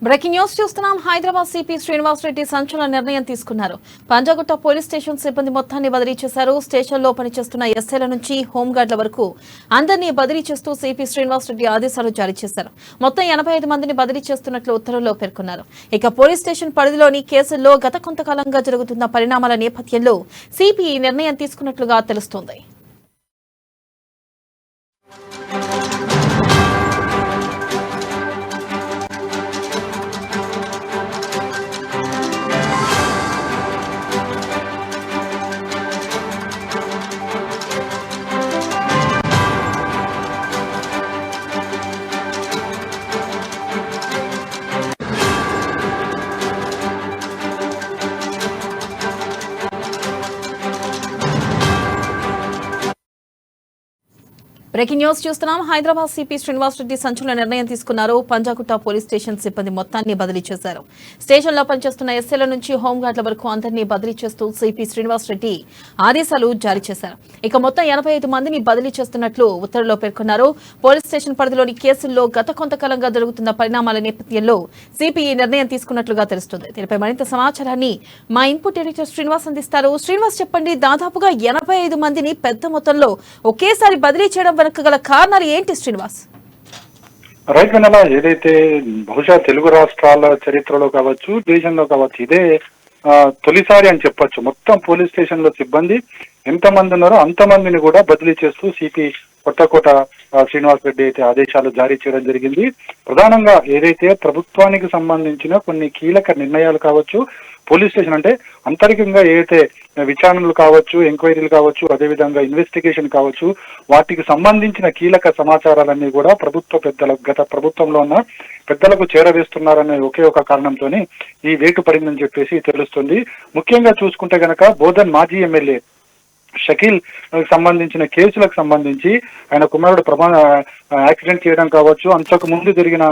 Breaking news చూస్తున్నాం. Hyderabad CP Srinivas Reddy సంచలన నిర్ణయం తీసుకున్నారు. పంజాగుట్ట పోలీస్ స్టేషన్ సిబ్బంది మొత్తాన్ని బదిలీ చేశారు. స్టేషన్లో పనిచేస్తున్న ఎస్ఐల నుంచి హోంగార్డుల వరకు అందరినీ బదిలీ చేస్తూ సిపి శ్రీనివాస్ రెడ్డి ఆదేశాలు జారీ చేశారు. మొత్తం 85 మందిని బదిలీ చేస్తున్నట్లు ఉత్తర్వుల్లో పేర్కొన్నారు. ఇక పోలీస్ స్టేషన్ పరిధిలోని కేసుల్లో గత కొంతకాలంగా జరుగుతున్న పరిణామాల నేపథ్యంలో సిపి ఈ నిర్ణయం తీసుకున్నట్లుగా తెలుస్తోంది. బ్రేకింగ్ న్యూస్ చూస్తున్నాం. హైదరాబాద్ సిపి శ్రీనివాస్ రెడ్డి సంచలన నిర్ణయం తీసుకున్నారు. పంజాగుట్ట పోలీస్ స్టేషన్ సిబ్బంది మొత్తాన్ని బదిలీ చేశారు. స్టేషన్లో పనిచేస్తున్న ఎస్ఐల నుంచి హోంగార్డుల వరకు అందరినీ బదిలీ చేస్తూ సిపి శ్రీనివాస్ రెడ్డి ఆదేశాలు జారీ చేశారు. ఇక మొత్తం 85 మందిని బదిలీ చేస్తున్నట్లు ఉత్తర్వుల్లో పేర్కొన్నారు. పోలీస్ స్టేషన్ పరిధిలోని కేసుల్లో గత కొంతకాలంగా జరుగుతున్న పరిణామాల నేపథ్యంలో సిపి ఈ నిర్ణయం తీసుకున్నట్లుగా తెలుస్తుంది. దీనిపై మరింత సమాచారాన్ని మా ఇన్పుట్ ఎడిటర్ శ్రీనివాస్ అందిస్తారు. శ్రీనివాస్, చెప్పండి, దాదాపుగా 85 మందిని పెద్ద మొత్తంలో ఒకేసారి బదిలీ చేయడం గల కారణాలు ఏంటి శ్రీనివాస్? రైట్ వెనల, ఏదైతే బహుశా తెలుగు రాష్ట్రాల చరిత్రలో కావచ్చు, దేశంలో కావచ్చు, ఇదే తొలిసారి అని చెప్పొచ్చు. మొత్తం పోలీస్ స్టేషన్ లో సిబ్బంది ఎంతమంది ఉన్నారో అంతమందిని కూడా బదిలీ చేస్తూ సిపి కొత్తకోట శ్రీనివాస్ రెడ్డి అయితే ఆదేశాలు జారీ చేయడం జరిగింది. ప్రధానంగా ఏదైతే ప్రభుత్వానికి సంబంధించిన కొన్ని కీలక నిర్ణయాలు కావచ్చు, పోలీస్ స్టేషన్ అంటే అంతరికంగా ఏదైతే విచారణలు కావచ్చు, ఎంక్వైరీలు కావచ్చు, అదేవిధంగా ఇన్వెస్టిగేషన్ కావచ్చు, వాటికి సంబంధించిన కీలక సమాచారాలన్నీ కూడా ప్రభుత్వ పెద్దలకు, గత ప్రభుత్వంలో ఉన్న పెద్దలకు చేరవేస్తున్నారనే ఒకే ఒక కారణంతో ఈ వేటు పడిందని చెప్పేసి తెలుస్తుంది. ముఖ్యంగా చూసుకుంటే గనక బోధన్ మాజీ ఎమ్మెల్యే షకీల్ సంబంధించిన కేసులకు సంబంధించి ఆయన కుమారుడు యాక్సిడెంట్ చేయడం కావచ్చు, అంతకు ముందు జరిగిన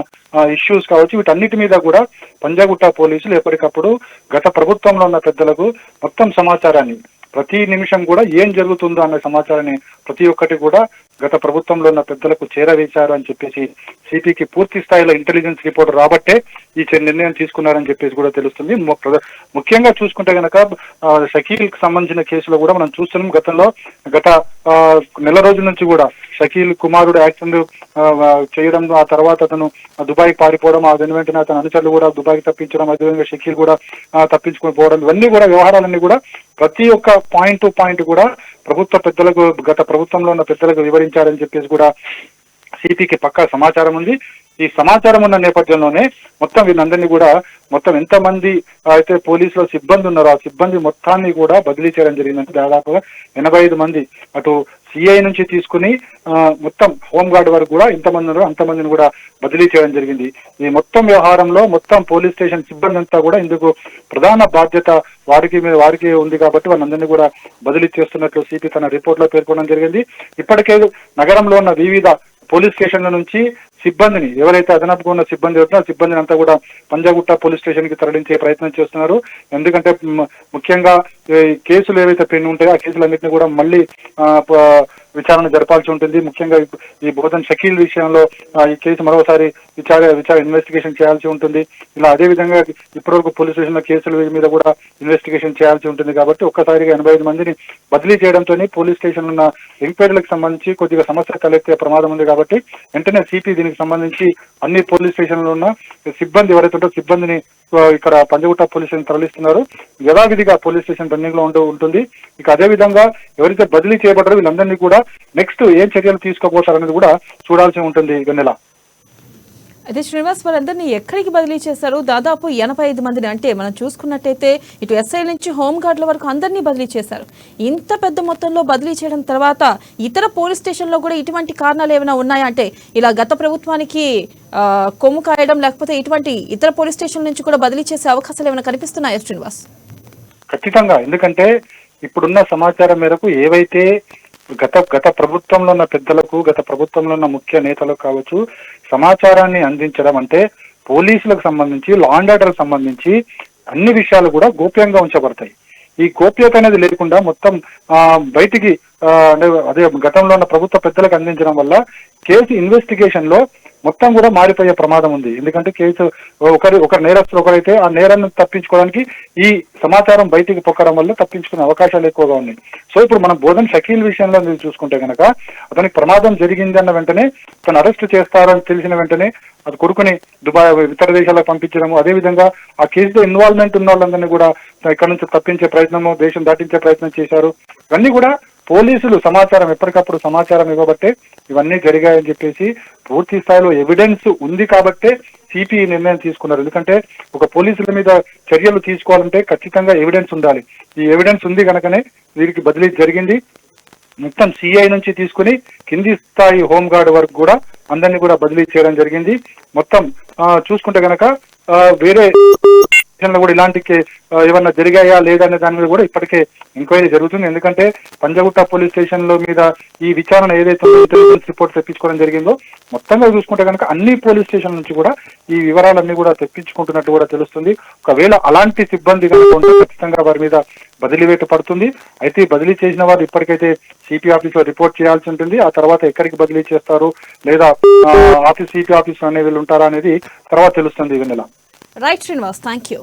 ఇష్యూస్ కావచ్చు, వీటన్నిటి మీద కూడా పంజాగుట్ట పోలీసులు ఎప్పటికప్పుడు గత ప్రభుత్వంలో ఉన్న పెద్దలకు మొత్తం సమాచారాన్ని, ప్రతి నిమిషం కూడా ఏం జరుగుతుందో అన్న సమాచారాన్ని ప్రతి ఒక్కటి కూడా గత ప్రభుత్వంలో ఉన్న పెద్దలకు చేరవేశారు అని చెప్పేసి సిపికి పూర్తి స్థాయిలో ఇంటెలిజెన్స్ రిపోర్ట్ రాబట్టే ఈ నిర్ణయం తీసుకున్నారని చెప్పేసి కూడా తెలుస్తుంది. ముఖ్యంగా చూసుకుంటే కనుక షకీల్ కి సంబంధించిన కేసులో కూడా మనం చూస్తున్నాం. గత నెల రోజుల నుంచి కూడా షకీల్ కుమారుడు యాక్సిడెంట్ చేయడం, ఆ తర్వాత అతను దుబాయ్ పారిపోవడం, ఆ వెంటనే అతని అనుచరులు కూడా దుబాయ్కి తప్పించడం, అదేవిధంగా షకీల్ కూడా తప్పించుకొని పోవడం, ఇవన్నీ కూడా వ్యవహారాలన్నీ కూడా ప్రతి ఒక్క పాయింట్ టు పాయింట్ కూడా ప్రభుత్వ పెద్దలకు, గత ప్రభుత్వంలో ఉన్న పెద్దలకు వివరించారని చెప్పేసి కూడా సిపికి పక్కా సమాచారం ఉంది. ఈ సమాచారం ఉన్న నేపథ్యంలోనే మొత్తం వీళ్ళందరినీ కూడా, మొత్తం ఎంతమంది అయితే పోలీసులో సిబ్బంది ఉన్నారో ఆ సిబ్బంది మొత్తాన్ని కూడా బదిలీ చేయడం జరిగిందంటే దాదాపుగా 85 మంది, అటు సిఐ నుంచి తీసుకుని మొత్తం హోంగార్డ్ వరకు కూడా ఎంతమంది ఉన్నారో అంతమందిని కూడా బదిలీ చేయడం జరిగింది. ఈ మొత్తం వ్యవహారంలో మొత్తం పోలీస్ స్టేషన్ సిబ్బంది అంతా కూడా ఇందుకు ప్రధాన బాధ్యత వారికి ఉంది కాబట్టి వాళ్ళందరినీ కూడా బదిలీ చేస్తున్నట్లు సిపి తన రిపోర్ట్ లో పేర్కొనడం జరిగింది. ఇప్పటికే నగరంలో ఉన్న వివిధ పోలీస్ స్టేషన్ల నుంచి సిబ్బందిని, ఎవరైతే అదనపుగా ఉన్న సిబ్బంది అవుతుందో ఆ సిబ్బందిని అంతా కూడా పంజాగుట్ట పోలీస్ స్టేషన్ కి తరలించే ప్రయత్నం చేస్తున్నారు. ఎందుకంటే ముఖ్యంగా కేసులు ఏవైతే పెండింగ్ ఉంటాయో ఆ కేసులన్నింటినీ కూడా మళ్ళీ విచారణ జరపాల్సి ఉంటుంది. ముఖ్యంగా ఈ బోధన్ షకీల్ విషయంలో ఈ కేసు మరోసారి ఇన్వెస్టిగేషన్ చేయాల్సి ఉంటుంది. ఇలా అదే విధంగా ఇప్పటివరకు పోలీస్ స్టేషన్ లో కేసుల మీద కూడా ఇన్వెస్టిగేషన్ చేయాల్సి ఉంటుంది. కాబట్టి ఒక్కసారిగా 85 మందిని బదిలీ చేయడంతో పోలీస్ స్టేషన్ ఉన్న ఎంక్వైరీలకు సంబంధించి కొద్దిగా సమస్య తలెత్తే ప్రమాదం ఉంది. కాబట్టి వెంటనే సిపి దీనికి సంబంధించి అన్ని పోలీస్ స్టేషన్లో ఉన్న సిబ్బంది ఎవరైతే ఉంటో సిబ్బందిని ఇక్కడ పంజాగుట్ట పోలీస్ స్టేషన్ తరలిస్తున్నారు. యథావిధిగా పోలీస్ స్టేషన్ రన్నింగ్ లో ఉంటుంది. ఇక అదే విధంగా ఎవరైతే బదిలీ చేయబడ్డారో వీళ్ళందరినీ కూడా నెక్స్ట్ ఏం చర్యలు తీసుకోబోతారనేది కూడా చూడాల్సి ఉంటుంది. గన్నెల, అయితే శ్రీనివాస్, వారందరినీ ఎక్కడికి బదిలీ చేశారు? దాదాపు 85 మందిని, అంటే మనం చూసుకున్నట్టయితే ఇటు ఎస్ఐ నుంచి హోంగార్డుల వరకు అందరినీ బదిలీ చేశారు. ఇంత పెద్ద మొత్తంలో బదిలీ చేయడం తర్వాత ఇతర పోలీస్ స్టేషన్లో కూడా ఇటువంటి కారణాలు ఏమైనా ఉన్నాయా? అంటే ఇలా గత ప్రభుత్వానికి కొమ్ము కాయడం, లేకపోతే ఇటువంటి ఇతర పోలీస్ స్టేషన్ నుంచి కూడా బదిలీ చేసే అవకాశాలు ఏమైనా కనిపిస్తున్నాయా శ్రీనివాస్? ఖచ్చితంగా. ఎందుకంటే ఇప్పుడున్న సమాచారం మేరకు ఏవైతే గత ప్రభుత్వంలో ఉన్న పెద్దలకు, గత ప్రభుత్వంలో ఉన్న ముఖ్య నేతలకు కావచ్చు సమాచారాన్ని అందించడం, అంటే పోలీసులకు సంబంధించి, లా అండ్ ఆర్డర్ సంబంధించి అన్ని విషయాలు కూడా గోప్యంగా ఉంచబడతాయి. ఈ గోప్యత అనేది లేకుండా మొత్తం బయటికి అంటే అదే గతంలో ఉన్న ప్రభుత్వ పెద్దలకు అందించడం వల్ల కేసు ఇన్వెస్టిగేషన్ లో మొత్తం కూడా మారిపోయే ప్రమాదం ఉంది. ఎందుకంటే కేసు ఒకరి నేరస్తులు ఒకరైతే ఆ నేరాన్ని తప్పించుకోవడానికి ఈ సమాచారం బయటికి పొక్కడం వల్ల తప్పించుకునే అవకాశాలు ఎక్కువగా ఉన్నాయి. సో ఇప్పుడు మనం బోధన్ షకీల్ విషయంలో మీరు చూసుకుంటే కనుక అతనికి ప్రమాదం జరిగిందన్న వెంటనే తను అరెస్ట్ చేస్తారని తెలిసిన వెంటనే అది కొడుకుని దుబాయ్ ఇతర దేశాలకు పంపించడము, అదేవిధంగా ఆ కేసులో ఇన్వాల్వ్మెంట్ ఉన్న వాళ్ళందరినీ కూడా ఇక్కడ నుంచి తప్పించే ప్రయత్నము, దేశం దాటించే ప్రయత్నం చేశారు. ఇవన్నీ కూడా పోలీసులు సమాచారం ఎప్పటికప్పుడు సమాచారం ఇవ్వబట్టే ఇవన్నీ జరిగాయని చెప్పేసి పూర్తి స్థాయిలో ఎవిడెన్స్ ఉంది కాబట్టే సిపి నిర్ణయం తీసుకున్నారు. ఎందుకంటే ఒక పోలీసుల మీద చర్యలు తీసుకోవాలంటే ఖచ్చితంగా ఎవిడెన్స్ ఉండాలి. ఈ ఎవిడెన్స్ ఉంది కనుకనే వీరికి బదిలీ జరిగింది. మొత్తం సిఐ నుంచి తీసుకుని కింది స్థాయి హోంగార్డ్ వరకు కూడా అందరినీ కూడా బదిలీ చేయడం జరిగింది. మొత్తం చూసుకుంటే కనుక వేరే కూడా ఇలాంటి ఏమన్నా జరిగాయా లేదా అనే దాని మీద కూడా ఇప్పటికే ఎంక్వైరీ జరుగుతుంది. ఎందుకంటే పంజగుట్ట పోలీస్ స్టేషన్ లో మీద ఈ విచారణ ఏదైతే ఇంటెలిజెన్స్ రిపోర్ట్ తెప్పించుకోవడం జరిగిందో మొత్తంగా చూసుకుంటే కనుక అన్ని పోలీస్ స్టేషన్ నుంచి కూడా ఈ వివరాలన్నీ కూడా తెప్పించుకుంటున్నట్టు కూడా తెలుస్తుంది. ఒకవేళ అలాంటి సిబ్బంది కనుక ఉంటే ఖచ్చితంగా వారి మీద బదిలీ వేటు పడుతుంది. అయితే బదిలీ చేసిన వారు ఇప్పటికైతే సిపి ఆఫీస్ లో రిపోర్ట్ చేయాల్సి ఉంటుంది. ఆ తర్వాత ఎక్కడికి బదిలీ చేస్తారు లేదా సిపి ఆఫీస్ అనే వీళ్ళు ఉంటారా అనేది తర్వాత తెలుస్తుంది. ఈ నెల రైట్ శ్రీనివాస్, థ్యాంక్ యూ.